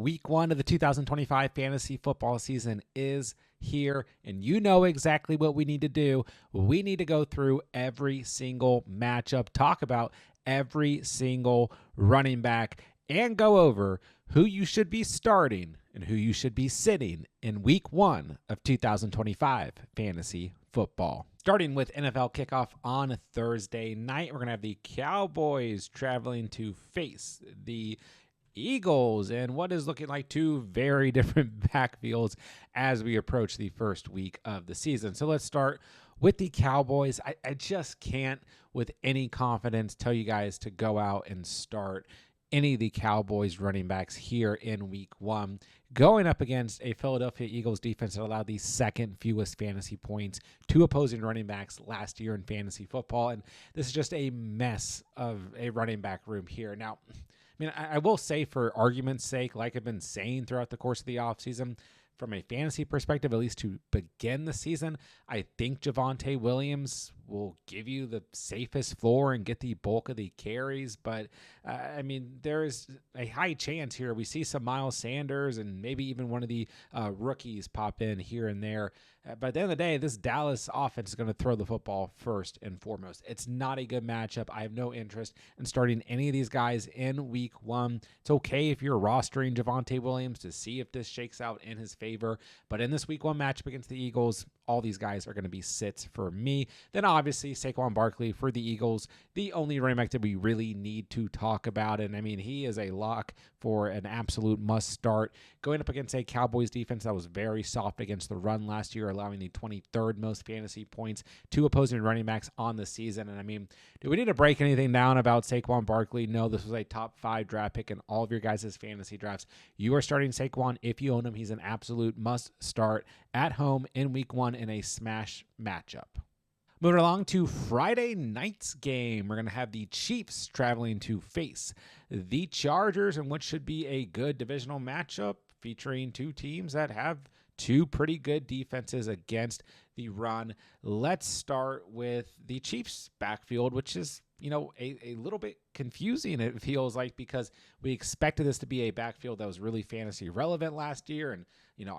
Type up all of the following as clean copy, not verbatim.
Week 1 of the 2025 fantasy football season is here, and you know exactly what we need to do. We need to go through every single matchup, talk about every single running back, and go over who you should be starting and who you should be sitting in Week 1 of 2025 fantasy football. Starting with NFL kickoff on Thursday night, we're going to have the Cowboys traveling to face the Eagles and what is looking like two very different backfields as we approach the first week of the season. So let's start with the Cowboys. I just can't with any confidence tell you guys to go out and start any of the Cowboys running backs here in week 1, going up against a Philadelphia Eagles defense that allowed the second fewest fantasy points to opposing running backs last year in fantasy football. And this is just a mess of a running back room here. Now, I will say, for argument's sake, like I've been saying throughout the course of the offseason, from a fantasy perspective, at least to begin the season, I think Javonte Williams will give you the safest floor and get the bulk of the carries. But, there is a high chance here we see some Miles Sanders and maybe even one of the rookies pop in here and there. But at the end of the day, this Dallas offense is going to throw the football first and foremost. It's not a good matchup. I have no interest in starting any of these guys in week 1. It's okay if you're rostering Javonte Williams to see if this shakes out in his favor. But in this week 1 matchup against the Eagles, all these guys are going to be sits for me. Then obviously Saquon Barkley for the Eagles, the only running back that we really need to talk about. And he is a lock for an absolute must start. Going up against a Cowboys defense that was very soft against the run last year, allowing the 23rd most fantasy points to opposing running backs on the season. And do we need to break anything down about Saquon Barkley? No, this was a top 5 draft pick in all of your guys' fantasy drafts. You are starting Saquon if you own him. He's an absolute must start at home in week 1 in a smash matchup. Moving along to Friday night's game, we're going to have the Chiefs traveling to face the Chargers in what should be a good divisional matchup featuring two teams that have two pretty good defenses against the run. Let's start with the Chiefs backfield, which is a little bit confusing, it feels like, because we expected this to be a backfield that was really fantasy relevant last year. And,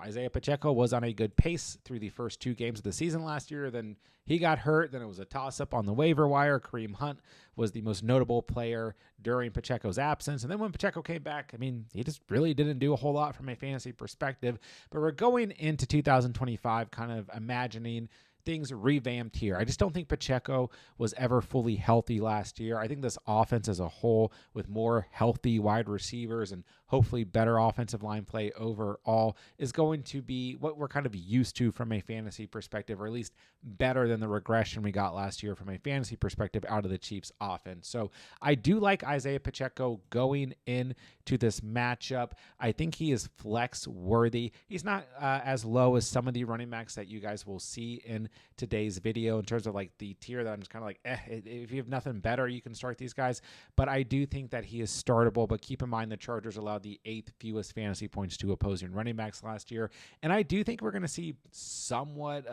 Isaiah Pacheco was on a good pace through the first 2 games of the season last year. Then he got hurt. Then it was a toss-up on the waiver wire. Kareem Hunt was the most notable player during Pacheco's absence. And then when Pacheco came back, he just really didn't do a whole lot from a fantasy perspective. But we're going into 2025 kind of imagining things revamped here. I just don't think Pacheco was ever fully healthy last year. I think this offense as a whole, with more healthy wide receivers and hopefully better offensive line play overall, is going to be what we're kind of used to from a fantasy perspective, or at least better than the regression we got last year from a fantasy perspective out of the Chiefs offense. So I do like Isaiah Pacheco going into this matchup. I think he is flex worthy. He's not as low as some of the running backs that you guys will see in today's video in terms of like the tier that I'm just kind of like, if you have nothing better, you can start these guys. But I do think that he is startable. But keep in mind the Chargers allowed the 8th fewest fantasy points to opposing running backs last year. And I do think we're going to see somewhat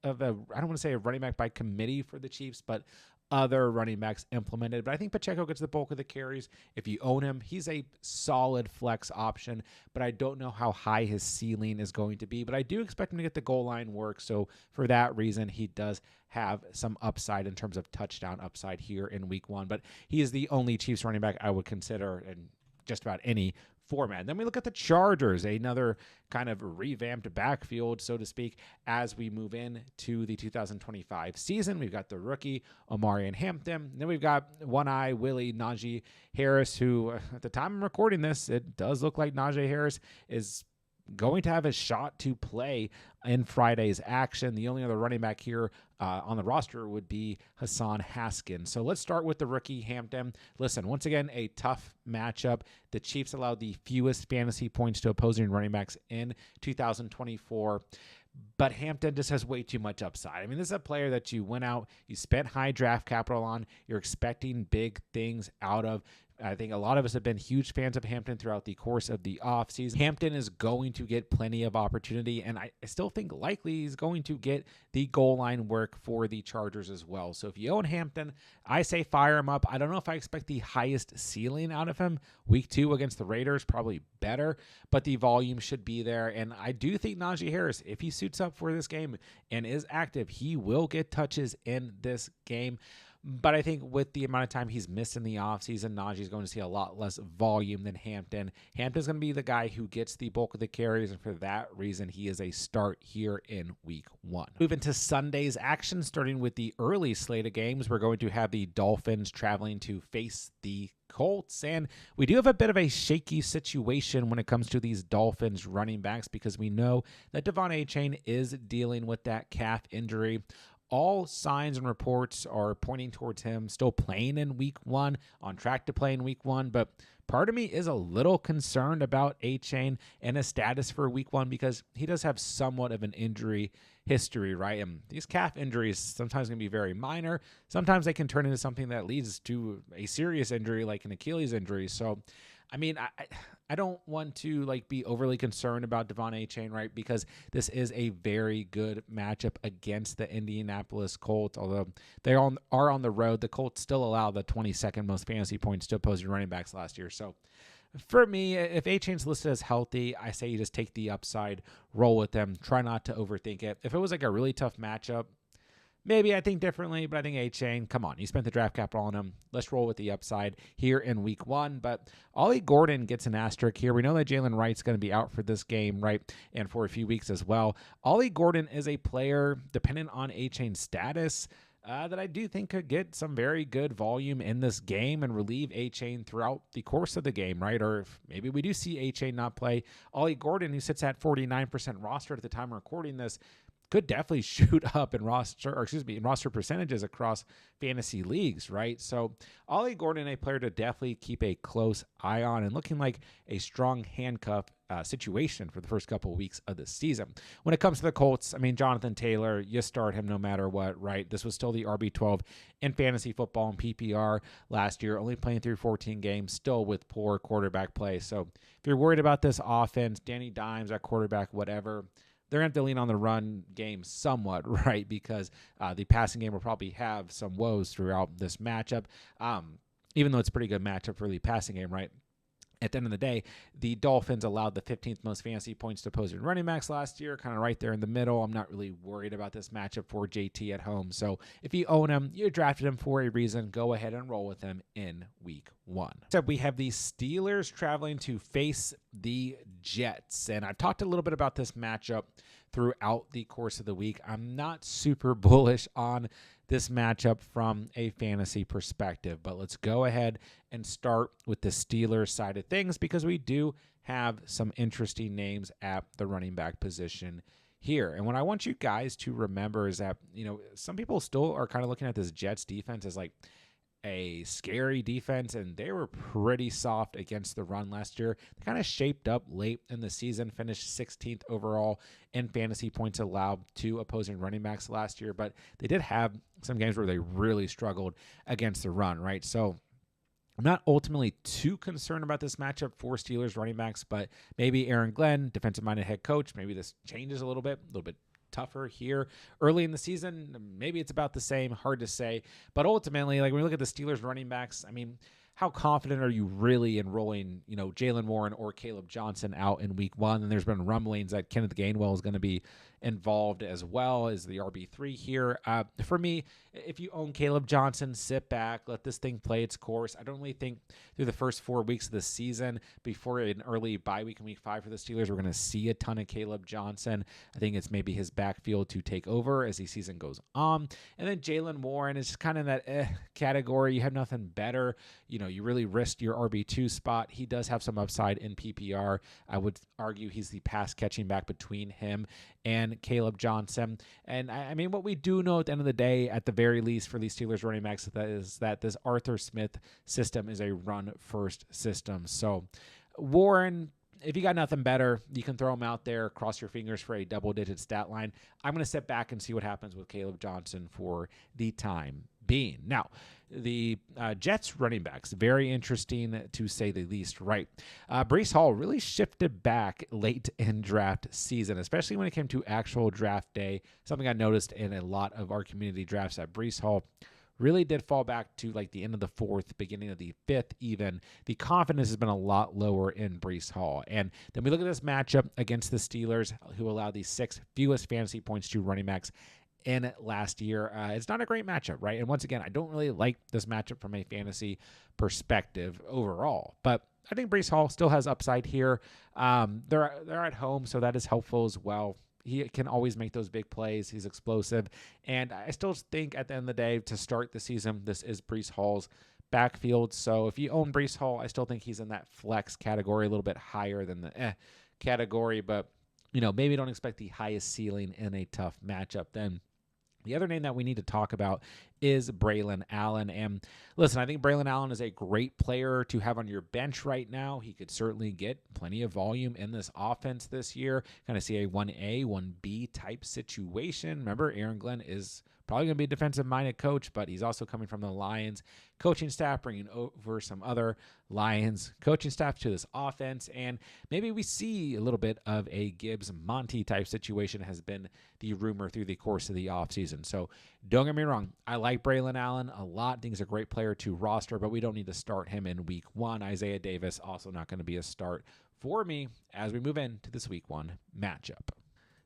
of a, I don't want to say a running back by committee for the Chiefs, but other running backs implemented. But I think Pacheco gets the bulk of the carries. If you own him, he's a solid flex option, but I don't know how high his ceiling is going to be. But I do expect him to get the goal line work. So for that reason, he does have some upside in terms of touchdown upside here in week 1. But he is the only Chiefs running back I would consider in just about any format. Then we look at the Chargers, another kind of revamped backfield, so to speak, as we move into the 2025 season. We've got the rookie Omarion Hampton. Then we've got one-eye Willie Najee Harris, who at the time I'm recording this, it does look like Najee Harris is going to have a shot to play in Friday's action. The only other running back here on the roster would be Hassan Haskins. So let's start with the rookie Hampton. Listen, once again, a tough matchup. The Chiefs allowed the fewest fantasy points to opposing running backs in 2024. But Hampton just has way too much upside. This is a player that you went out, you spent high draft capital on, you're expecting big things out of. I think a lot of us have been huge fans of Hampton throughout the course of the offseason. Hampton is going to get plenty of opportunity, and I still think likely he's going to get the goal line work for the Chargers as well. So if you own Hampton, I say fire him up. I don't know if I expect the highest ceiling out of him. Week 2 against the Raiders, probably better, but the volume should be there. And I do think Najee Harris, if he suits up for this game and is active, he will get touches in this game. But I think with the amount of time he's missed in the offseason, Najee's going to see a lot less volume than Hampton. Hampton's going to be the guy who gets the bulk of the carries, and for that reason, he is a start here in week 1. Moving to Sunday's action, starting with the early slate of games, we're going to have the Dolphins traveling to face the Colts, and we do have a bit of a shaky situation when it comes to these Dolphins running backs because we know that Devon Achane is dealing with that calf injury. All signs and reports are pointing towards him still playing in week 1, on track to play in week 1, but part of me is a little concerned about Achane and his status for week 1 because he does have somewhat of an injury history, right? And these calf injuries sometimes can be very minor. Sometimes they can turn into something that leads to a serious injury like an Achilles injury. So, I mean, I don't want to be overly concerned about Devon Achane, right? Because this is a very good matchup against the Indianapolis Colts. Although they are on the road, the Colts still allow the 22nd most fantasy points to opposing running backs last year. So for me, if Achane's listed as healthy, I say you just take the upside, roll with them, try not to overthink it. If it was a really tough matchup, maybe I think differently, but I think Achane, come on, you spent the draft capital on him. Let's roll with the upside here in week 1. But Ollie Gordon gets an asterisk here. We know that Jalen Wright's going to be out for this game, right? And for a few weeks as well. Ollie Gordon is a player, dependent on Achane's status, that I do think could get some very good volume in this game and relieve Achane throughout the course of the game, right? Or if maybe we do see Achane not play, Ollie Gordon, who sits at 49% rostered at the time of recording this, could definitely shoot up in roster percentages across fantasy leagues, right? So Ollie Gordon, a player to definitely keep a close eye on and looking like a strong handcuff situation for the first couple of weeks of the season. When it comes to the Colts, I mean, Jonathan Taylor, you start him no matter what, right? This was still the RB12 in fantasy football and PPR last year, only playing through 14 games, still with poor quarterback play. So if you're worried about this offense, Danny Dimes at quarterback, whatever, they're going to have to lean on the run game somewhat, right? Because the passing game will probably have some woes throughout this matchup, even though it's a pretty good matchup for the passing game, right? At the end of the day, the Dolphins allowed the 15th most fantasy points to opposing running backs last year, kind of right there in the middle. I'm not really worried about this matchup for JT at home. So if you own him, you drafted him for a reason, go ahead and roll with him in week 1. So we have the Steelers traveling to face the Jets. And I've talked a little bit about this matchup throughout the course of the week. I'm not super bullish on this matchup from a fantasy perspective, but let's go ahead and start with the Steelers side of things because we do have some interesting names at the running back position here. And what I want you guys to remember is that, some people still are kind of looking at this Jets defense as a scary defense, and they were pretty soft against the run last year. They kind of shaped up late in the season, finished 16th overall in fantasy points allowed to opposing running backs last year, but they did have some games where they really struggled against the run, right? So I'm not ultimately too concerned about this matchup for Steelers running backs, but maybe Aaron Glenn, defensive-minded head coach, maybe this changes a little bit tougher here early in the season. Maybe it's about the same, hard to say. But ultimately, when we look at the Steelers running backs, I mean, how confident are you really in rolling, Jalen Warren or Caleb Johnson out in week 1? And there's been rumblings that Kenneth Gainwell is going to be involved as well as the RB3 here. For me, if you own Caleb Johnson, sit back, let this thing play its course. I don't really think through the first 4 weeks of the season before an early bye week in week 5 for the Steelers, we're going to see a ton of Caleb Johnson. I think it's maybe his backfield to take over as the season goes on. And then Jalen Warren is just kind of that category. You have nothing better. You really risked your RB2 spot. He does have some upside in PPR. I would argue he's the pass catching back between him and Caleb Johnson. And I mean, what we do know at the end of the day, at the very least for these Steelers running backs, is that this Arthur Smith system is a run first system. So Warren, if you got nothing better, you can throw him out there, cross your fingers for a double-digit stat line. I'm going to sit back and see what happens with Caleb Johnson for the time being. Now, the Jets running backs, very interesting to say the least, right? Breece Hall really shifted back late in draft season, especially when it came to actual draft day. Something I noticed in a lot of our community drafts, that Breece Hall really did fall back to like the end of the fourth, beginning of the fifth even. The confidence has been a lot lower in Breece Hall. And then we look at this matchup against the Steelers, who allowed the 6th fewest fantasy points to running backs in last year. It's not a great matchup, right? And once again, I don't really like this matchup from a fantasy perspective overall, but I think Breece Hall still has upside here. They're at home, so that is helpful as well. He can always make those big plays. He's explosive. And I still think at the end of the day, to start the season, this is Breece Hall's backfield. So if you own Breece Hall, I still think he's in that flex category, a little bit higher than the category, but maybe don't expect the highest ceiling in a tough matchup. Then the other name that we need to talk about is Braylon Allen. And listen, I think Braylon Allen is a great player to have on your bench right now. He could certainly get plenty of volume in this offense this year. Kind of see a 1A, 1B type situation. Remember, Aaron Glenn is probably going to be a defensive-minded coach, but he's also coming from the Lions coaching staff, bringing over some other Lions coaching staff to this offense, and maybe we see a little bit of a Gibbs-Monty type situation has been the rumor through the course of the offseason. So don't get me wrong, I like Braylon Allen a lot. I think he's a great player to roster, but we don't need to start him in week one. Isaiah Davis also not going to be a start for me as we move into this week one matchup.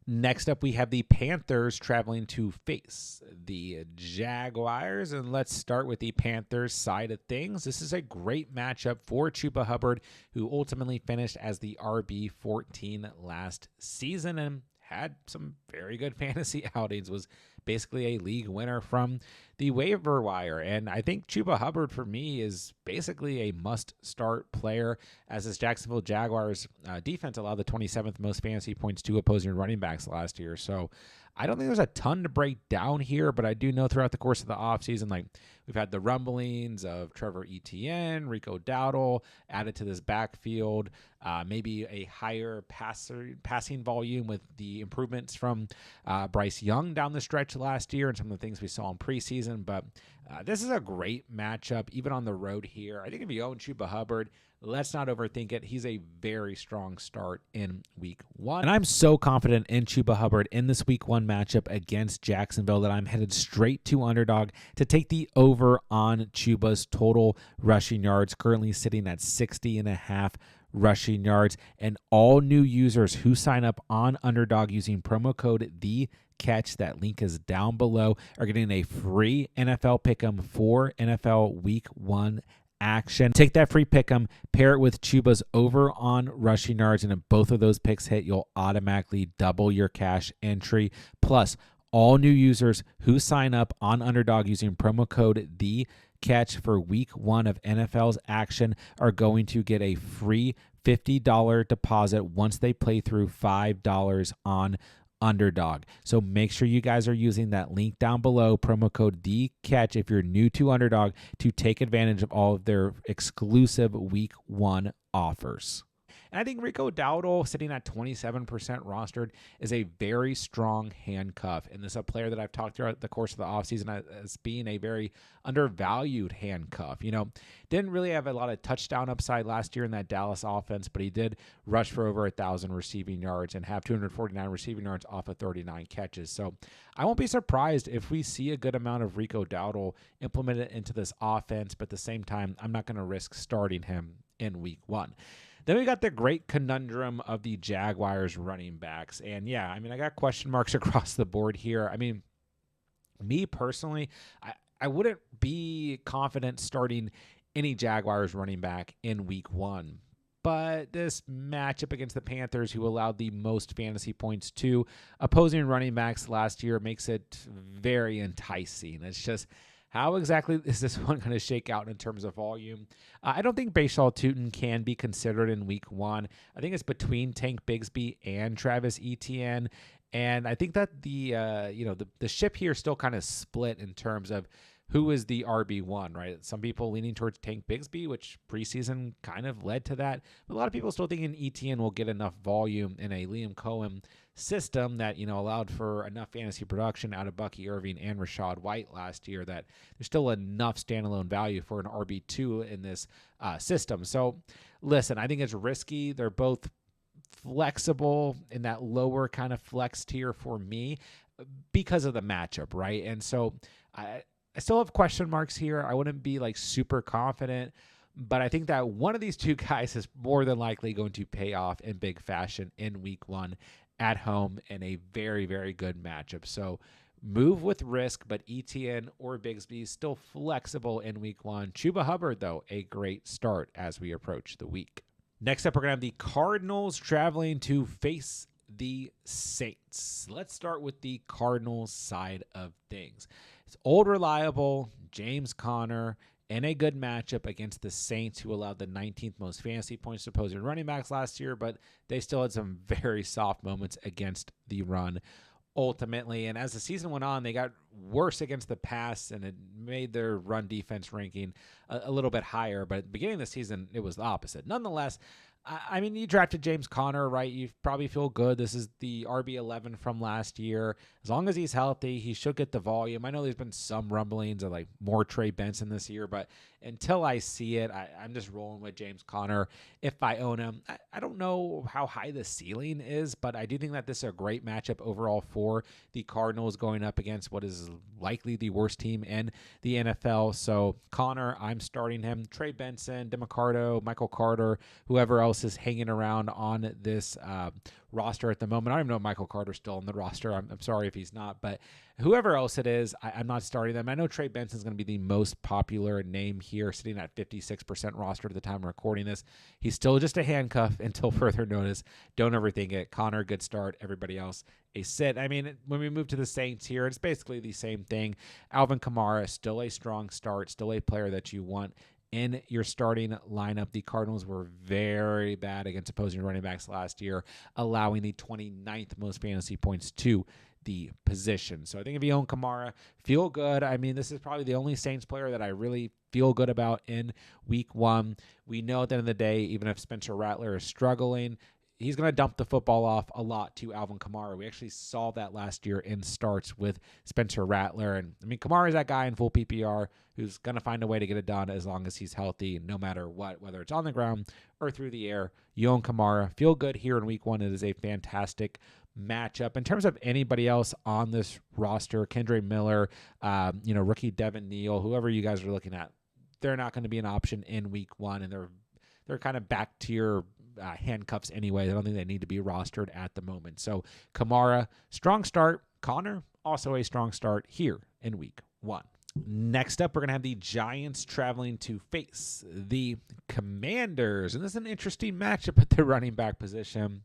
Next up, we have the Panthers traveling to face the Jaguars, and let's start with the Panthers side of things. This is a great matchup for Chuba Hubbard, who ultimately finished as the RB14 last season and had some very good fantasy outings, was basically a league winner from the waiver wire. And I think Chuba Hubbard, for me, is basically a must-start player, as this Jacksonville Jaguars defense allowed the 27th most fantasy points to opposing running backs last year. So I don't think there's a ton to break down here, but I do know throughout the course of the offseason, like we've had the rumblings of Trevor Etienne, Rico Dowdle added to this backfield, maybe a higher passing volume with the improvements from Bryce Young down the stretch last year and some of the things we saw in preseason. But this is a great matchup, even on the road here. I think if you own Chuba Hubbard, let's not overthink it. He's a very strong start in week one. And I'm so confident in Chuba Hubbard in this week one matchup against Jacksonville that I'm headed straight to Underdog to take the over on Chuba's total rushing yards, currently sitting at 60.5 rushing yards. And all new users who sign up on Underdog using promo code THECATCH, that link is down below, are getting a free NFL Pick'em for NFL week one action. Take that free pick'em, pair it with Chuba's over on rushing yards, and if both of those picks hit, you'll automatically double your cash entry. Plus, all new users who sign up on Underdog using promo code THECATCH for week one of NFL's action are going to get a free $50 deposit once they play through $5 on Underdog. So make sure you guys are using that link down below, promo code THECATCH, if you're new to Underdog, to take advantage of all of their exclusive week one offers. And I think Rico Dowdle, sitting at 27% rostered, is a very strong handcuff. And this is a player that I've talked throughout the course of the offseason as being a very undervalued handcuff. Didn't really have a lot of touchdown upside last year in that Dallas offense, but he did rush for over 1,000 receiving yards and have 249 receiving yards off of 39 catches. So I won't be surprised if we see a good amount of Rico Dowdle implemented into this offense, but at the same time, I'm not going to risk starting him in week one. Then we got the great conundrum of the Jaguars running backs. And yeah, I got question marks across the board here. Me personally, I wouldn't be confident starting any Jaguars running back in week one. But this matchup against the Panthers, who allowed the most fantasy points to opposing running backs last year, makes it very enticing. It's just, how exactly is this one going to shake out in terms of volume? I don't think Bashaw Tutin can be considered in week one. I think it's between Tank Bigsby and Travis Etienne. And I think that the ship here is still kind of split in terms of who is the RB1, right? Some people leaning towards Tank Bigsby, which preseason kind of led to that. But a lot of people still thinking ETN will get enough volume in a Liam Cohen system that, allowed for enough fantasy production out of Bucky Irving and Rachaad White last year that there's still enough standalone value for an RB2 in this system. So listen, I think it's risky. They're both flexible in that lower kind of flex tier for me because of the matchup, right? And so I still have question marks here. I wouldn't be like super confident, but I think that one of these two guys is more than likely going to pay off in big fashion in week 1 at home in a very, very good matchup. So move with risk, but ETN or Bigsby still flexible in week 1. Chuba Hubbard, though, a great start as we approach the week. Next up, we're going to have the Cardinals traveling to face the Saints. Let's start with the Cardinals side of things. It's old, reliable James Conner in a good matchup against the Saints, who allowed the 19th most fantasy points to opposing running backs last year, but they still had some very soft moments against the run ultimately. And as the season went on, they got worse against the pass, and it made their run defense ranking a little bit higher. But at the beginning of the season, it was the opposite. Nonetheless, I mean, you drafted James Conner, right? You probably feel good. This is the RB11 from last year. As long as he's healthy, he should get the volume. I know there's been some rumblings of like more Trey Benson this year, but until I see it, I'm just rolling with James Conner if I own him. I don't know how high the ceiling is, but I do think that this is a great matchup overall for the Cardinals going up against what is likely the worst team in the NFL. So Conner, I'm starting him. Trey Benson, DeMarcado, Michael Carter, whoever else is hanging around on this roster at the moment. I don't even know if Michael Carter's still on the roster. I'm sorry if he's not, but whoever else it is, I'm not starting them. I know Trey Benson's going to be the most popular name here, sitting at 56% roster at the time of recording this. He's still just a handcuff until further notice. Don't overthink it. Conner, good start. Everybody else, a sit. I mean, when we move to the Saints here, it's basically the same thing. Alvin Kamara, still a strong start, still a player that you want in your starting lineup. The Cardinals were very bad against opposing running backs last year, allowing the 29th most fantasy points to the position. So I think if you own Kamara, feel good. I mean, this is probably the only Saints player that I really feel good about in week 1. We know at the end of the day, even if Spencer Rattler is struggling, he's going to dump the football off a lot to Alvin Kamara. We actually saw that last year in starts with Spencer Rattler. And I mean, Kamara is that guy in full PPR who's going to find a way to get it done as long as he's healthy, no matter what, whether it's on the ground or through the air. You own Kamara. Feel good here in week 1. It is a fantastic matchup. In terms of anybody else on this roster, Kendre Miller, rookie Devin Neal, whoever you guys are looking at, they're not going to be an option in week 1, and they're kind of back to your handcuffs anyway. I don't think they need to be rostered at the moment. So Kamara, strong start. Conner, also a strong start here in week 1. Next up, we're going to have the Giants traveling to face the Commanders. And this is an interesting matchup at the running back position,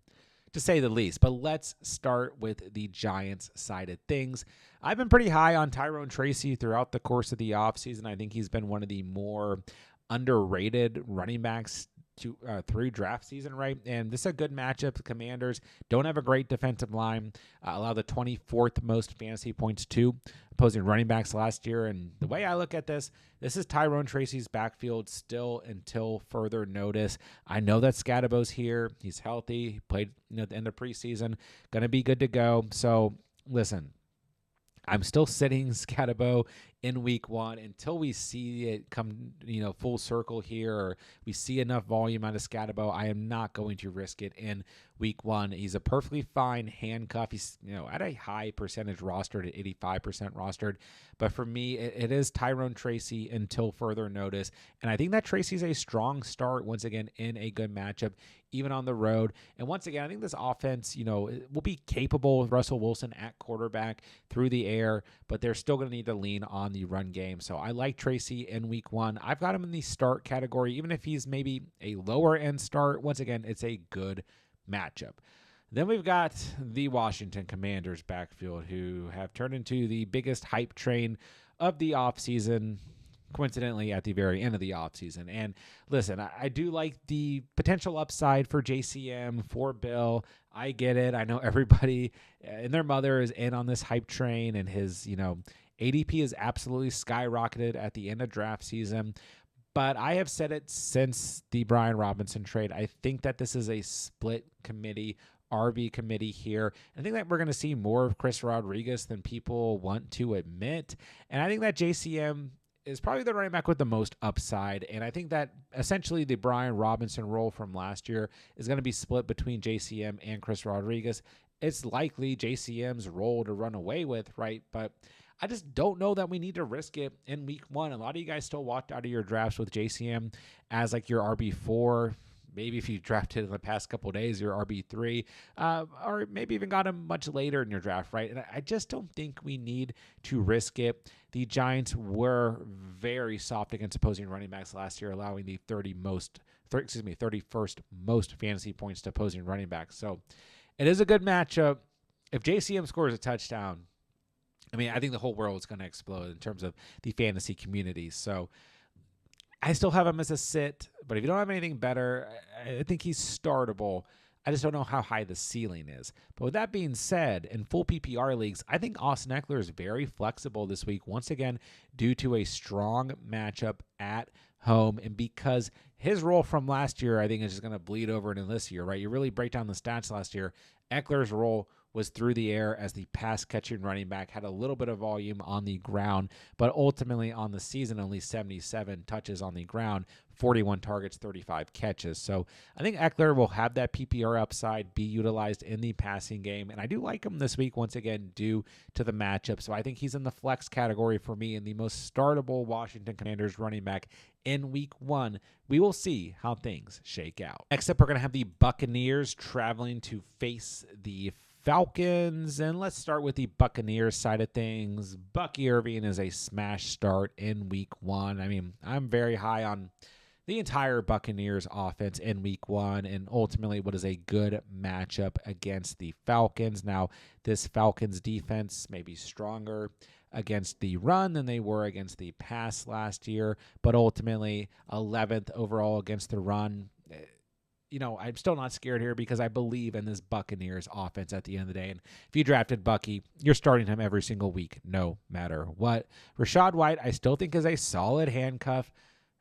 to say the least. But let's start with the Giants side of things. I've been pretty high on Tyrone Tracy throughout the course of the offseason. I think he's been one of the more underrated running backs through draft season, right? And this is a good matchup. The Commanders don't have a great defensive line, allow the 24th most fantasy points to opposing running backs last year. And the way I look at this is Tyrone Tracy's backfield still until further notice. I know that Scadabo's here. He's healthy. He played at the end of preseason. Going to be good to go. So listen, I'm still sitting Scadabo in week 1 until we see it come, full circle here, or we see enough volume out of Scadabo. I am not going to risk it in week 1. He's a perfectly fine handcuff. He's, at a high percentage rostered at 85% rostered. But for me, it is Tyrone Tracy until further notice. And I think that Tracy's a strong start once again in a good matchup, even on the road. And once again, I think this offense, will be capable with Russell Wilson at quarterback through the air, but they're still going to need to lean on the run game. So I like Tracy in week 1. I've got him in the start category, even if he's maybe a lower end start. Once again, it's a good matchup. Then we've got the Washington Commanders backfield, who have turned into the biggest hype train of the offseason, coincidentally at the very end of the offseason. And listen, I do like the potential upside for JCM, for Bill. I get it. I know everybody and their mother is in on this hype train and his, ADP is absolutely skyrocketed at the end of draft season. But I have said it since the Brian Robinson trade. I think that this is a split committee, RB committee here. I think that we're going to see more of Chris Rodriguez than people want to admit. And I think that JCM is probably the running back with the most upside. And I think that essentially the Brian Robinson role from last year is going to be split between JCM and Chris Rodriguez. It's likely JCM's role to run away with, right? But I just don't know that we need to risk it in week one. A lot of you guys still walked out of your drafts with JCM as like your RB4. Maybe if you drafted in the past couple of days, your RB3, or maybe even got him much later in your draft, right? And I just don't think we need to risk it. The Giants were very soft against opposing running backs last year, allowing the 31st most fantasy points to opposing running backs. So it is a good matchup. If JCM scores a touchdown, I mean, I think the whole world is going to explode in terms of the fantasy community. So I still have him as a sit, but if you don't have anything better, I think he's startable. I just don't know how high the ceiling is. But with that being said, in full PPR leagues, I think Austin Eckler is very flexible this week, once again, due to a strong matchup at home. And because his role from last year, I think, is just going to bleed over into this year, right? You really break down the stats last year. Eckler's role was through the air as the pass-catching running back, had a little bit of volume on the ground, but ultimately on the season, only 77 touches on the ground, 41 targets, 35 catches. So I think Eckler will have that PPR upside, be utilized in the passing game, and I do like him this week, once again, due to the matchup. So I think he's in the flex category for me and the most startable Washington Commanders running back in week one. We will see how things shake out. Next up, we're going to have the Buccaneers traveling to face the Falcons, and let's start with the Buccaneers side of things. Bucky Irving is a smash start in week one. I mean, I'm very high on the entire Buccaneers offense in week one, and ultimately what is a good matchup against the Falcons. Now, this Falcons defense may be stronger against the run than they were against the pass last year, but ultimately 11th overall against the run. You know, I'm still not scared here because I believe in this Buccaneers offense at the end of the day. And if you drafted Bucky, you're starting him every single week, no matter what. Rachaad White, I still think, is a solid handcuff.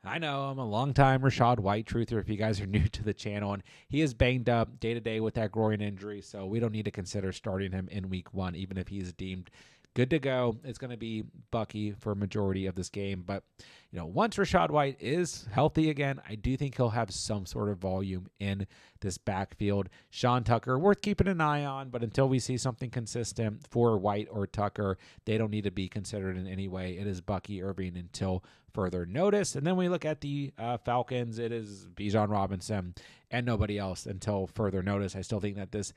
I know I'm a long-time Rachaad White truther if you guys are new to the channel, and he is banged up day-to-day with that groin injury, so we don't need to consider starting him in week one, even if he's deemed good to go. It's going to be Bucky for a majority of this game. But, you know, once Rachaad White is healthy again, I do think he'll have some sort of volume in this backfield. Sean Tucker, worth keeping an eye on, but until we see something consistent for White or Tucker, they don't need to be considered in any way. It is Bucky Irving until further notice. And then we look at the Falcons, it is Bijan Robinson and nobody else until further notice. I still think that this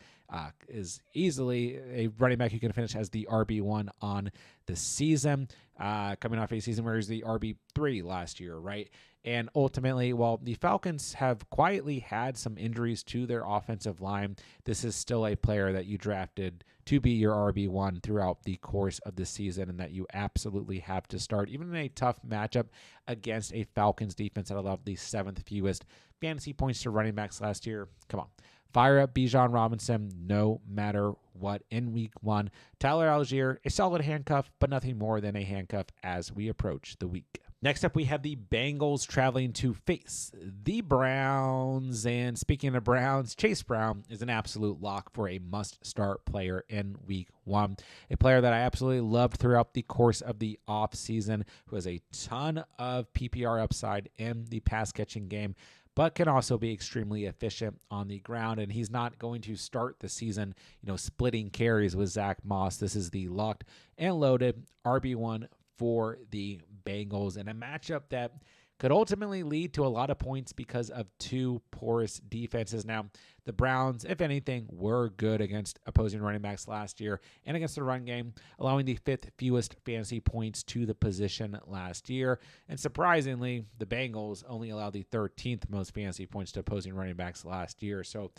is easily a running back who can finish as the RB1 on the season, coming off a season where he was the RB3 last year, right? And ultimately, while the Falcons have quietly had some injuries to their offensive line, this is still a player that you drafted to be your RB1 throughout the course of the season and that you absolutely have to start, even in a tough matchup against a Falcons defense that allowed the 7th fewest fantasy points to running backs last year. Come on. Fire up Bijan Robinson no matter what in week one. Tyler Algier, a solid handcuff, but nothing more than a handcuff as we approach the week. Next up, we have the Bengals traveling to face the Browns. And speaking of Browns, Chase Brown is an absolute lock for a must-start player in week one. A player that I absolutely loved throughout the course of the offseason, who has a ton of PPR upside in the pass-catching game, but can also be extremely efficient on the ground. And he's not going to start the season, splitting carries with Zach Moss. This is the locked and loaded RB1 for the Bengals, and a matchup that could ultimately lead to a lot of points because of two porous defenses. Now, the Browns, if anything, were good against opposing running backs last year and against the run game, allowing the 5th fewest fantasy points to the position last year. And surprisingly, the Bengals only allowed the 13th most fantasy points to opposing running backs last year. So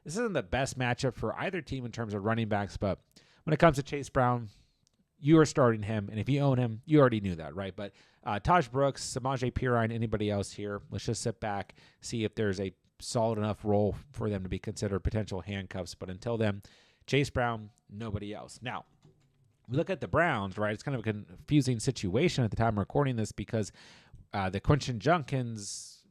this isn't the best matchup for either team in terms of running backs, but when it comes to Chase Brown, you are starting him, and if you own him, you already knew that, right? But Taj Brooks, Samaje Perine, anybody else here, let's just sit back, see if there's a solid enough role for them to be considered potential handcuffs. But until then, Chase Brown, nobody else. Now, We look at the Browns, right? It's kind of a confusing situation at the time of recording this because the Quentin Junkins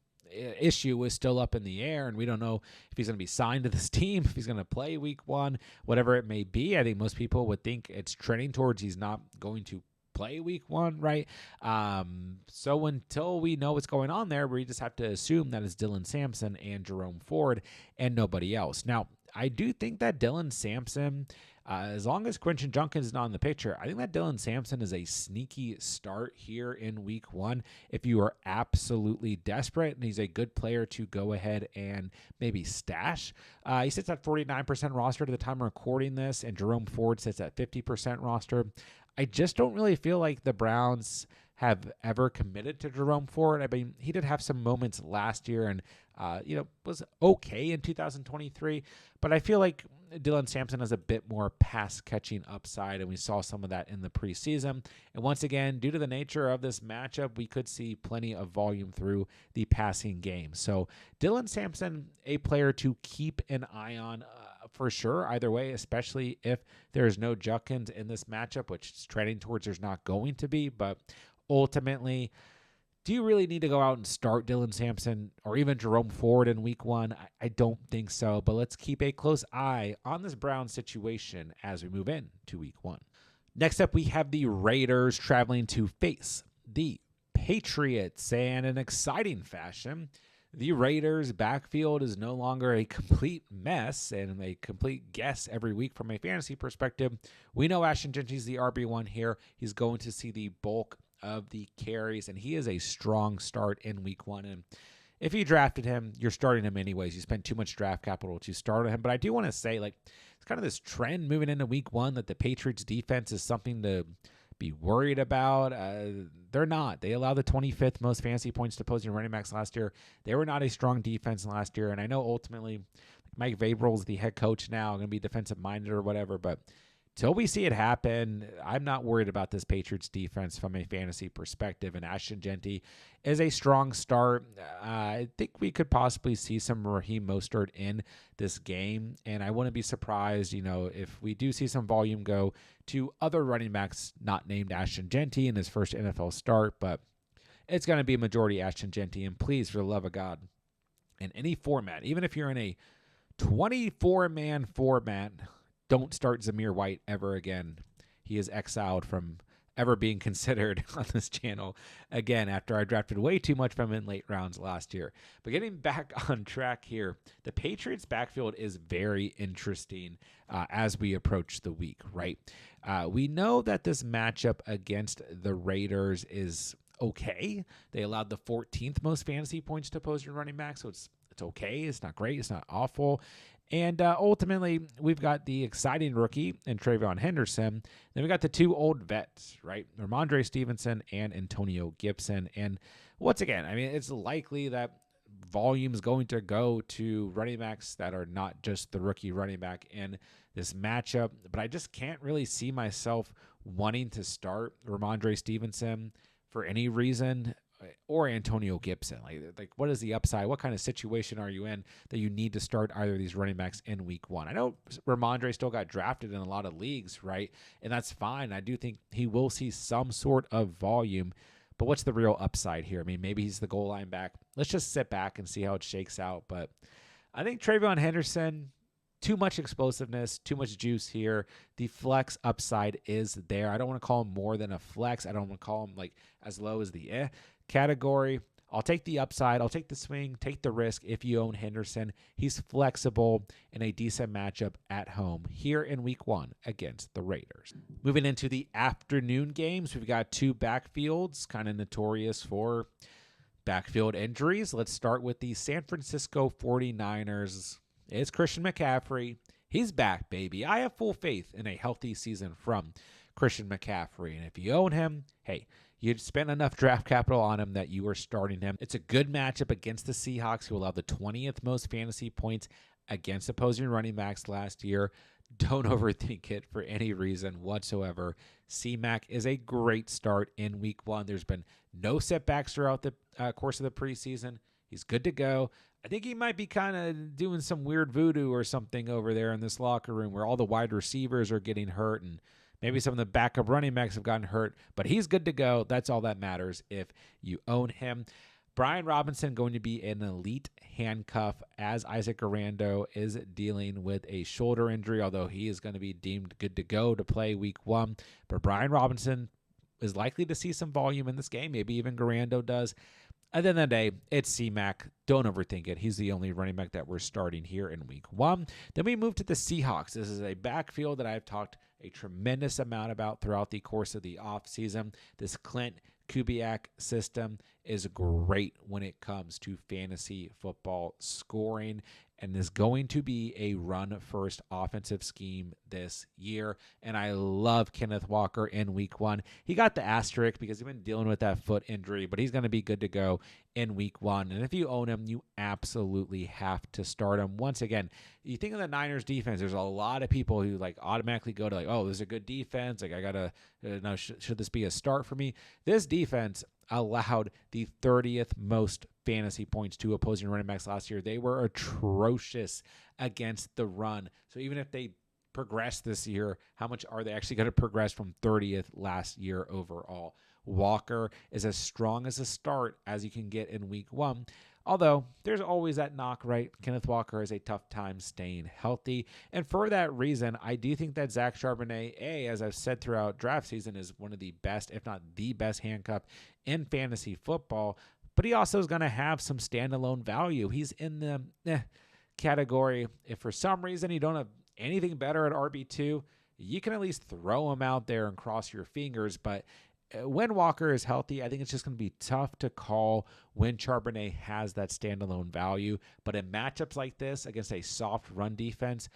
issue is still up in the air, and we don't know if he's going to be signed to this team, if he's going to play week 1, whatever it may be. I think most people would think it's trending towards he's not going to play week 1, right? So until we know what's going on there, we just have to assume that it's Dylan Sampson and Jerome Ford and nobody else. Now, I do think that Dylan Sampson, as long as Quentin Junkins is not in the picture, I think that Dylan Sampson is a sneaky start here in week 1 if you are absolutely desperate, and he's a good player to go ahead and maybe stash. He sits at 49% roster at the time of recording this, and Jerome Ford sits at 50% roster. I just don't really feel like the Browns have ever committed to Jerome Ford. I mean, he did have some moments last year and, was okay in 2023, but I feel like Dylan Sampson has a bit more pass catching upside, and we saw some of that in the preseason. And once again, due to the nature of this matchup, we could see plenty of volume through the passing game. So Dylan Sampson, a player to keep an eye on for sure, either way, especially if there's no Junkins in this matchup, which is trending towards there's not going to be. But ultimately, do you really need to go out and start Dylan Sampson or even Jerome Ford in week 1? I don't think so, but let's keep a close eye on this Browns situation as we move into week 1. Next up, we have the Raiders traveling to face the Patriots, and in exciting fashion, the Raiders' backfield is no longer a complete mess and a complete guess every week from a fantasy perspective. We know Ashton Genty's the RB1 here. He's going to see the bulk of the carries, and he is a strong start in week 1. And if you drafted him, you're starting him anyways. You spent too much draft capital to start him. But I do want to say, it's kind of this trend moving into week 1 that the Patriots defense is something to be worried about. They're not. They allowed the 25th most fantasy points to opposing running backs last year. They were not a strong defense last year, and I know ultimately Mike Vrabel's the head coach now, going to be defensive minded or whatever, but till we see it happen, I'm not worried about this Patriots defense from a fantasy perspective, and Ashton Genty is a strong start. I think we could possibly see some Raheem Mostert in this game, and I wouldn't be surprised, if we do see some volume go to other running backs not named Ashton Genty in his first NFL start, but it's going to be a majority Ashton Genty, and please, for the love of God, in any format, even if you're in a 24-man format, don't start Zamir White ever again. He is exiled from ever being considered on this channel again after I drafted way too much from him in late rounds last year. But getting back on track here, the Patriots backfield is very interesting as we approach the week, right? We know that this matchup against the Raiders is okay. They allowed the 14th most fantasy points to opposing running back, so it's okay. It's not great. It's not awful. And ultimately, we've got the exciting rookie in Travion Henderson. Then we got the two old vets, right? Ramondre Stevenson and Antonio Gibson. And once again, I mean, it's likely that volume is going to go to running backs that are not just the rookie running back in this matchup. But I just can't really see myself wanting to start Ramondre Stevenson for any reason, or Antonio Gibson. Like what is the upside? What kind of situation are you in that you need to start either of these running backs in week 1? I know Ramondre still got drafted in a lot of leagues, right? And that's fine. I do think he will see some sort of volume, but what's the real upside here? I mean, maybe he's the goal line back. Let's just sit back and see how it shakes out. But I think Travion Henderson, too much explosiveness, too much juice here. The flex upside is there. I don't want to call him more than a flex. I don't want to call him like as low as the category. I'll take the upside. I'll take the swing, take the risk if you own Henderson. He's flexible in a decent matchup at home here in week 1 against the Raiders. Moving into the afternoon games, we've got two backfields, kind of notorious for backfield injuries. Let's start with the San Francisco 49ers. It's Christian McCaffrey. He's back, baby. I have full faith in a healthy season from Christian McCaffrey. And if you own him, hey, you spent enough draft capital on him that you are starting him. It's a good matchup against the Seahawks, who allowed the 20th most fantasy points against opposing running backs last year. Don't overthink it for any reason whatsoever. C-Mac is a great start in week 1. There's been no setbacks throughout the course of the preseason. He's good to go. I think he might be kind of doing some weird voodoo or something over there in this locker room where all the wide receivers are getting hurt and Maybe some of the backup running backs have gotten hurt, but he's good to go. That's all that matters if you own him. Brian Robinson going to be an elite handcuff as Isaac Arando is dealing with a shoulder injury, although he is going to be deemed good to go to play week 1. But Brian Robinson is likely to see some volume in this game. Maybe even Garando does. At the end of the day, it's C-Mac. Don't overthink it. He's the only running back that we're starting here in week 1. Then we move to the Seahawks. This is a backfield that I've talked a tremendous amount about throughout the course of the offseason. This Clint Kubiak system is great when it comes to fantasy football scoring and is going to be a run-first offensive scheme this year. And I love Kenneth Walker in week 1. He got the asterisk because he's been dealing with that foot injury, but he's going to be good to go in week 1. And if you own him, you absolutely have to start him. Once again, you think of the Niners defense, there's a lot of people who like automatically go to like, oh, this is a good defense. Like I got to know, should this be a start for me? This defense allowed the 30th most fantasy points to opposing running backs last year. They were atrocious against the run. So even if they progress this year, how much are they actually going to progress from 30th last year overall? Walker is as strong as a start as you can get in week 1. Although there's always that knock, right? Kenneth Walker has a tough time staying healthy. And for that reason, I do think that Zach Charbonnet, as I've said throughout draft season, is one of the best, if not the best handcuff in fantasy football. But he also is going to have some standalone value. He's in the category. If for some reason you don't have anything better at RB2, you can at least throw him out there and cross your fingers. But when Walker is healthy, I think it's just going to be tough to call when Charbonnet has that standalone value. But in matchups like this against a soft run defense,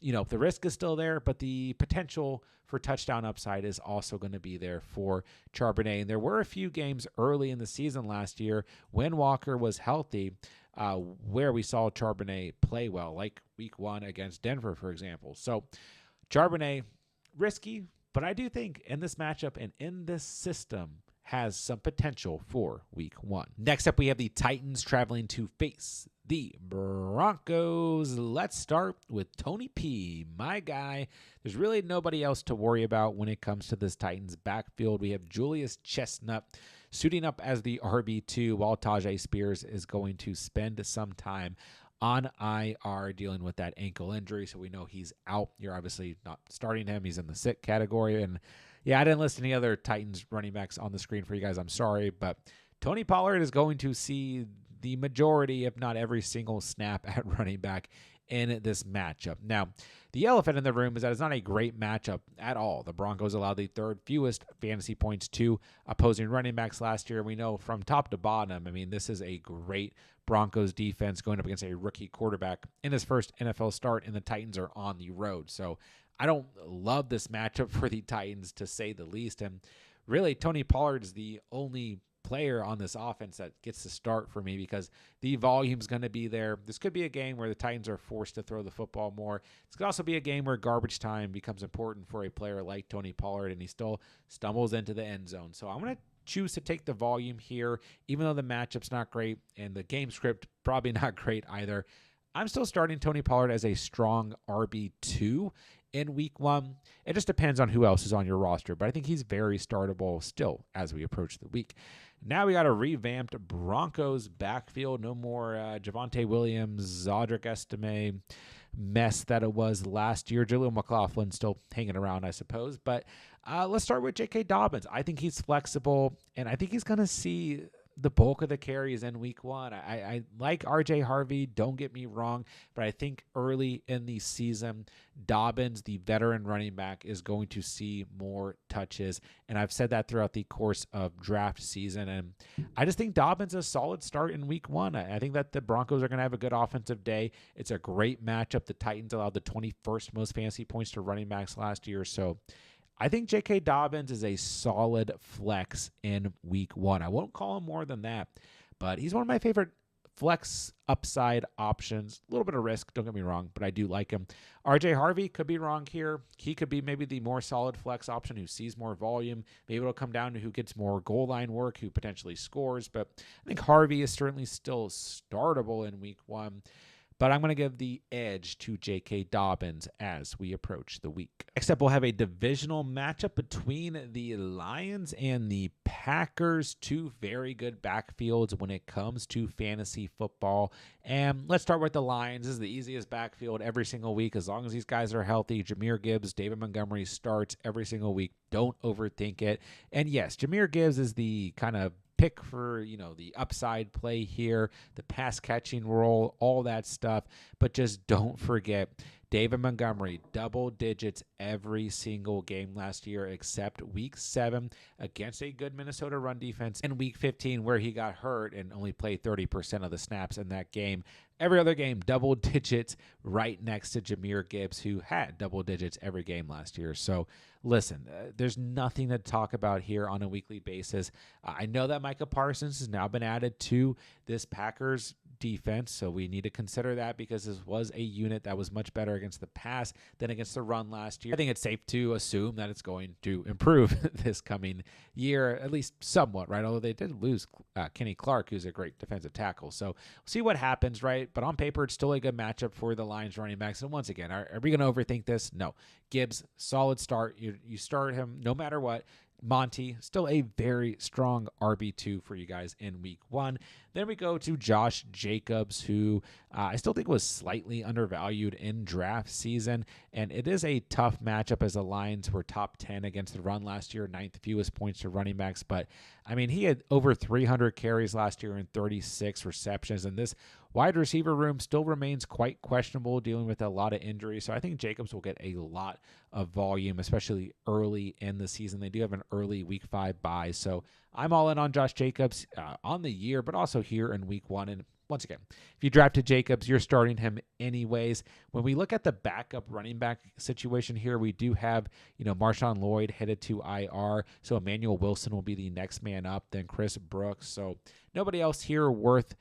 the risk is still there, but the potential for touchdown upside is also going to be there for Charbonnet. And there were a few games early in the season last year when Walker was healthy where we saw Charbonnet play well, like week 1 against Denver, for example. So Charbonnet, risky, but I do think in this matchup and in this system has some potential for week 1. Next up, we have the Titans traveling to face the Broncos. Let's start with Tony P, my guy. There's really nobody else to worry about when it comes to this Titans backfield. We have Julius Chestnut suiting up as the RB2 while Tajay Spears is going to spend some time on IR dealing with that ankle injury. So we know he's out. You're obviously not starting him. He's in the sick category. And yeah, I didn't list any other Titans running backs on the screen for you guys. I'm sorry, but Tony Pollard is going to see the majority, if not every single snap at running back in this matchup. Now, the elephant in the room is that it's not a great matchup at all. The Broncos allowed the 3rd fewest fantasy points to opposing running backs last year. We know from top to bottom, this is a great Broncos defense going up against a rookie quarterback in his first NFL start, and the Titans are on the road. So I don't love this matchup for the Titans, to say the least. And really, Tony Pollard is the only player on this offense that gets to start for me because the volume's going to be there. This could be a game where the Titans are forced to throw the football more. This could also be a game where garbage time becomes important for a player like Tony Pollard, and he still stumbles into the end zone. So I'm going to choose to take the volume here, even though the matchup's not great and the game script probably not great either. I'm still starting Tony Pollard as a strong RB2 in week 1. It just depends on who else is on your roster, but I think he's very startable still as we approach the week. Now we got a revamped Broncos backfield. No more Javonte Williams, Audric Estime mess that it was last year. Jaleel McLaughlin still hanging around, I suppose. But let's start with J.K. Dobbins. I think he's flexible, and I think he's going to see the bulk of the carries in week 1. I like R.J. Harvey, don't get me wrong, but I think early in the season, Dobbins, the veteran running back, is going to see more touches, and I've said that throughout the course of draft season, and I just think Dobbins is a solid start in week 1. I think that the Broncos are going to have a good offensive day. It's a great matchup. The Titans allowed the 21st most fantasy points to running backs last year, so I think J.K. Dobbins is a solid flex in week 1. I won't call him more than that, but he's one of my favorite flex upside options. A little bit of risk, don't get me wrong, but I do like him. R.J. Harvey could be wrong here. He could be maybe the more solid flex option who sees more volume. Maybe it'll come down to who gets more goal line work, who potentially scores, but I think Harvey is certainly still startable in week 1. but I'm going to give the edge to J.K. Dobbins as we approach the week. Next up, we'll have a divisional matchup between the Lions and the Packers, two very good backfields when it comes to fantasy football. And let's start with the Lions. This is the easiest backfield every single week. As long as these guys are healthy, Jahmyr Gibbs, David Montgomery starts every single week. Don't overthink it. And yes, Jahmyr Gibbs is the kind of pick for, the upside play here, the pass catching role, all that stuff. But just don't forget, David Montgomery, double digits every single game last year except week 7 against a good Minnesota run defense, and week 15 where he got hurt and only played 30% of the snaps in that game. Every other game, double digits right next to Jahmyr Gibbs, who had double digits every game last year. So listen, there's nothing to talk about here on a weekly basis. I know that Micah Parsons has now been added to this Packers defense, so we need to consider that because this was a unit that was much better against the pass than against the run last year. I think it's safe to assume that it's going to improve this coming year, at least somewhat, right? Although they did lose Kenny Clark, who's a great defensive tackle. So we'll see what happens, right? But on paper, it's still a good matchup for the Lions running backs. And once again, are we going to overthink this? No. Gibbs, solid start. You start him no matter what. Monty, still a very strong RB2 for you guys in week 1. Then we go to Josh Jacobs, who I still think was slightly undervalued in draft season. And it is a tough matchup as the Lions were top 10 against the run last year, 9th fewest points to running backs. But, he had over 300 carries last year and 36 receptions. And this wide receiver room still remains quite questionable, dealing with a lot of injuries. So I think Jacobs will get a lot of volume, especially early in the season. They do have an early week 5 bye. So I'm all in on Josh Jacobs on the year, but also here in week 1. And once again, if you drafted Jacobs, you're starting him anyways. When we look at the backup running back situation here, we do have, Marshawn Lloyd headed to IR. So Emmanuel Wilson will be the next man up, then Chris Brooks. So nobody else here worth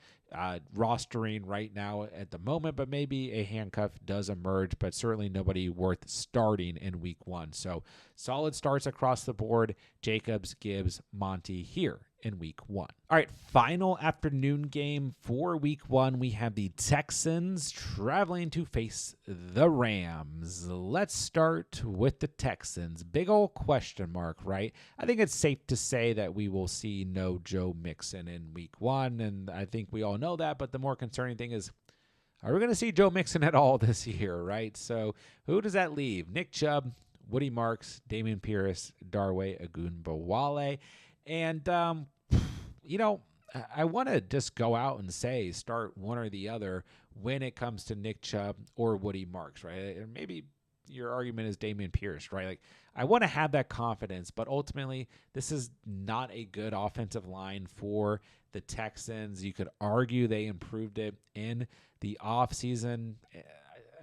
rostering right now at the moment, but maybe a handcuff does emerge, but certainly nobody worth starting in week 1. So solid starts across the board. Jacobs, Gibbs, Monty here in week 1. All right, final afternoon game for week 1. We have the Texans traveling to face the Rams. Let's start with the Texans. Big old question mark, right? I think it's safe to say that we will see no Joe Mixon in week 1, and I think we all know that, but the more concerning thing is, are we going to see Joe Mixon at all this year, right? So who does that leave? Nick Chubb, Woody Marks, Damian Pierce, Darway Ogunbowale. And, I want to just go out and say start one or the other when it comes to Nick Chubb or Woody Marks, right? Or maybe your argument is Damian Pierce, right? Like, I want to have that confidence, but ultimately this is not a good offensive line for the Texans. You could argue they improved it in the offseason,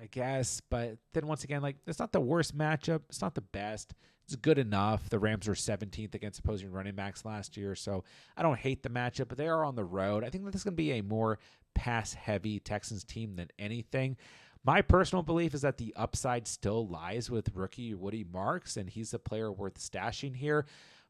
I guess, but then once again, like, it's not the worst matchup. It's not the best. It's good enough. The Rams were 17th against opposing running backs last year, so I don't hate the matchup, but they are on the road. I think that this is going to be a more pass-heavy Texans team than anything. My personal belief is that the upside still lies with rookie Woody Marks, and he's a player worth stashing here.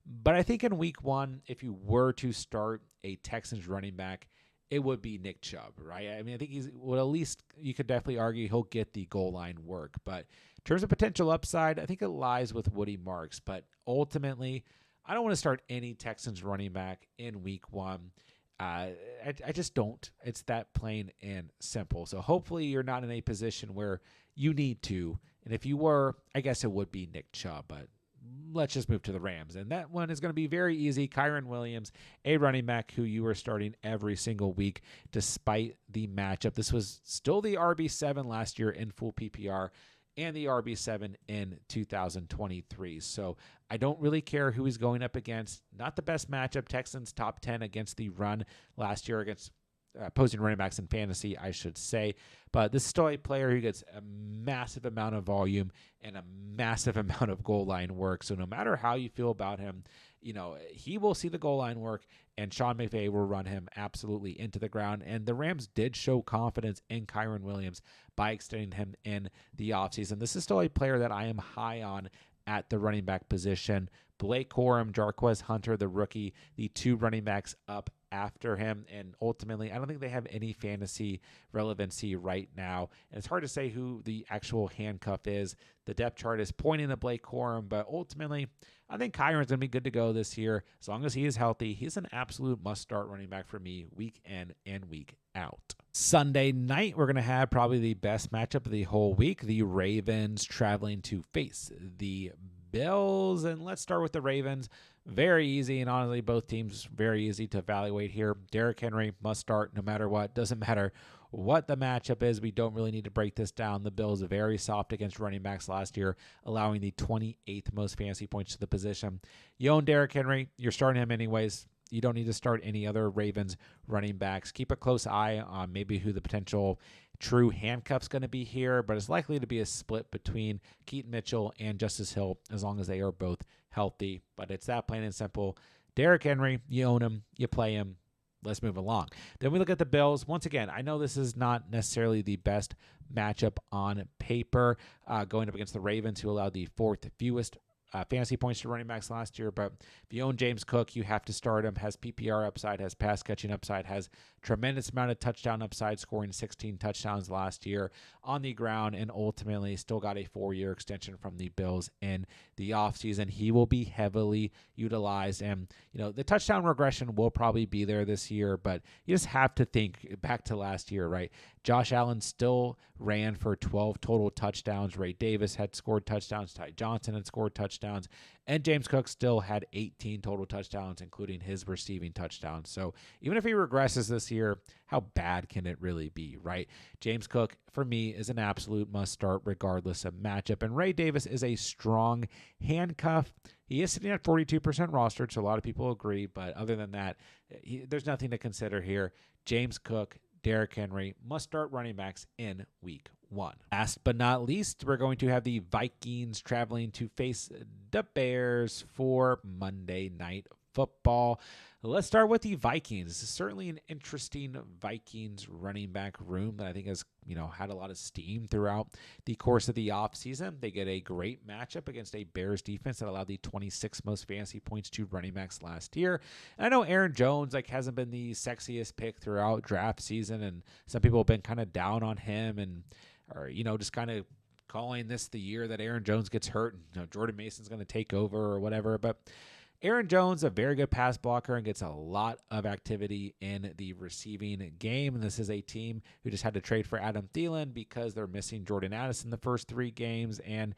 But I think in week 1, if you were to start a Texans running back, it would be Nick Chubb, right? I think at least you could definitely argue he'll get the goal line work. But in terms of potential upside, I think it lies with Woody Marks. But ultimately, I don't want to start any Texans running back in week 1. I just don't. It's that plain and simple. So hopefully you're not in a position where you need to. And if you were, I guess it would be Nick Chubb. But let's just move to the Rams. And that one is going to be very easy. Kyren Williams, a running back who you are starting every single week despite the matchup. This was still the RB7 last year in full PPR and the RB7 in 2023. So I don't really care who he's going up against. Not the best matchup. Texans top 10 against the run last year against opposing running backs in fantasy, I should say. But this is still a player who gets a massive amount of volume and a massive amount of goal line work. So no matter how you feel about him, he will see the goal line work, and Sean McVay will run him absolutely into the ground. And the Rams did show confidence in Kyren Williams by extending him in the offseason. This is still a player that I am high on at the running back position. Blake Corum, Jarquez Hunter, the rookie, the 2 running backs up after him. And ultimately, I don't think they have any fantasy relevancy right now. And it's hard to say who the actual handcuff is. The depth chart is pointing to Blake Corum, but ultimately, I think Kyron's going to be good to go this year. As long as he is healthy, he's an absolute must-start running back for me week in and week out. Sunday night, we're going to have probably the best matchup of the whole week. The Ravens traveling to face the Bills. And let's start with the Ravens. Very easy, and honestly, both teams very easy to evaluate here. Derrick Henry must start no matter what. Doesn't matter what the matchup is. We don't really need to break this down. The Bills are very soft against running backs last year, allowing the 28th most fantasy points to the position. You own Derrick Henry. You're starting him anyways. You don't need to start any other Ravens running backs. Keep a close eye on maybe who the potential true handcuff's going to be here, but it's likely to be a split between Keaton Mitchell and Justice Hill as long as they are both healthy. But it's that plain and simple. Derrick Henry, you own him, you play him. Let's move along. Then we look at the Bills. Once again, I know this is not necessarily the best matchup on paper, going up against the Ravens, who allowed the fourth fewest fantasy points to running backs last year. But if you own James Cook, you have to start him. Has PPR upside, has pass catching upside, has tremendous amount of touchdown upside, scoring 16 touchdowns last year on the ground, and ultimately still got a 4-year extension from the Bills in the offseason. He will be heavily utilized, and the touchdown regression will probably be there this year, but you just have to think back to last year, right? Josh Allen still ran for 12 total touchdowns. Ray Davis had scored touchdowns. Ty Johnson had scored touchdowns. And James Cook still had 18 total touchdowns, including his receiving touchdowns. So even if he regresses this year, how bad can it really be, right? James Cook, for me, is an absolute must-start regardless of matchup. And Ray Davis is a strong handcuff. He is sitting at 42% rostered, so a lot of people agree. But other than that, there's nothing to consider here. James Cook, Derrick Henry must start running backs in week 1. Last but not least, we're going to have the Vikings traveling to face the Bears for Monday Night Football. Let's start with the Vikings. This is certainly an interesting Vikings running back room that I think has, had a lot of steam throughout the course of the offseason. They get a great matchup against a Bears defense that allowed the 26th most fantasy points to running backs last year. And I know Aaron Jones hasn't been the sexiest pick throughout draft season, and some people have been kind of down on him or just kind of calling this the year that Aaron Jones gets hurt and Jordan Mason's going to take over or whatever. But Aaron Jones, a very good pass blocker and gets a lot of activity in the receiving game. And this is a team who just had to trade for Adam Thielen because they're missing Jordan Addison the first 3 games. And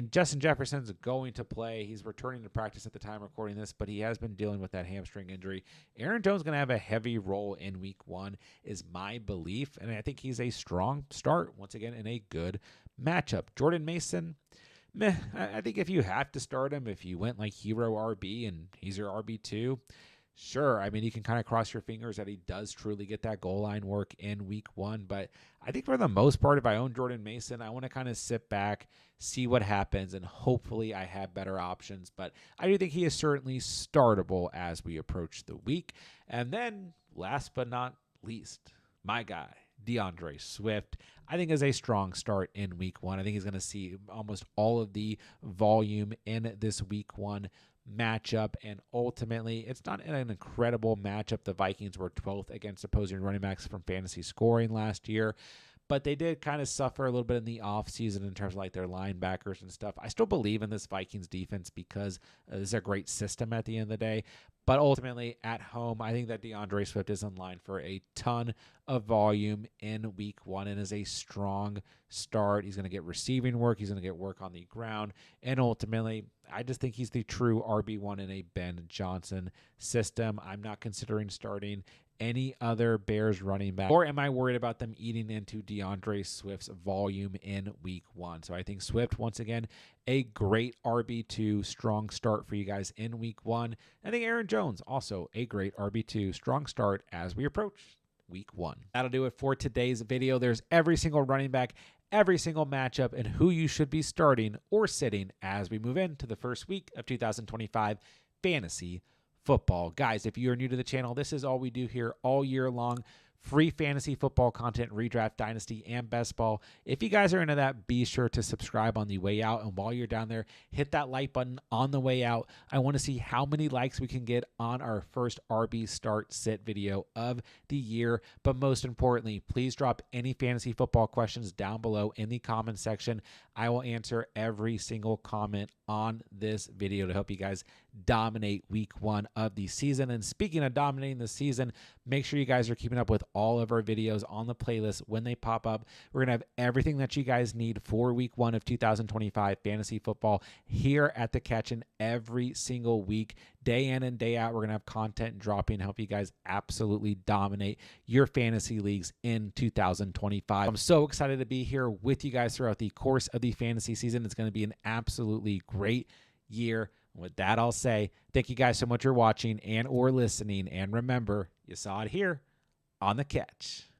Justin Jefferson's going to play. He's returning to practice at the time recording this, but he has been dealing with that hamstring injury. Aaron Jones is going to have a heavy role in week 1 is my belief. And I think he's a strong start once again in a good matchup. Jordan Mason, meh. I think if you have to start him, if you went like hero RB and he's your RB2, sure. You can kind of cross your fingers that he does truly get that goal line work in week 1. But I think for the most part, if I own Jordan Mason, I want to kind of sit back, see what happens, and hopefully I have better options. But I do think he is certainly startable as we approach the week. And then last but not least, my guy, DeAndre Swift, I think is a strong start in week 1. I think he's going to see almost all of the volume in this week 1 matchup, and ultimately it's not an incredible matchup. The Vikings were 12th against opposing running backs from fantasy scoring last year, but they did kind of suffer a little bit in the offseason in terms of like their linebackers and stuff. I still believe in this Vikings defense because this is a great system at the end of the day. But ultimately, at home, I think that DeAndre Swift is in line for a ton of volume in week 1 and is a strong start. He's going to get receiving work. He's going to get work on the ground. And ultimately, I just think he's the true RB1 in a Ben Johnson system. I'm not considering starting any other Bears running back, or am I worried about them eating into DeAndre Swift's volume in week 1? So I think Swift, once again, a great RB2 strong start for you guys in week 1. I think Aaron Jones, also a great RB2 strong start as we approach week 1. That'll do it for today's video. There's every single running back, every single matchup, and who you should be starting or sitting as we move into the first week of 2025 fantasy football. Guys, if you are new to the channel, this is all we do here all year long. free fantasy football content, redraft, dynasty, and best ball. If you guys are into that, be sure to subscribe on the way out. And while you're down there, hit that like button on the way out. I want to see how many likes we can get on our first RB start sit video of the year. But most importantly, please drop any fantasy football questions down below in the comment section. I will answer every single comment on this video to help you guys dominate week 1 of the season. And speaking of dominating the season, make sure you guys are keeping up with all of our videos on the playlist when they pop up. We're going to have everything that you guys need for week 1 of 2025 fantasy football here at The Catch in every single week, day in and day out. We're going to have content dropping to help you guys absolutely dominate your fantasy leagues in 2025. I'm so excited to be here with you guys throughout the course of the fantasy season. It's going to be an absolutely great year. With that, I'll say thank you guys so much for watching and or listening. And remember, you saw it here on The Catch.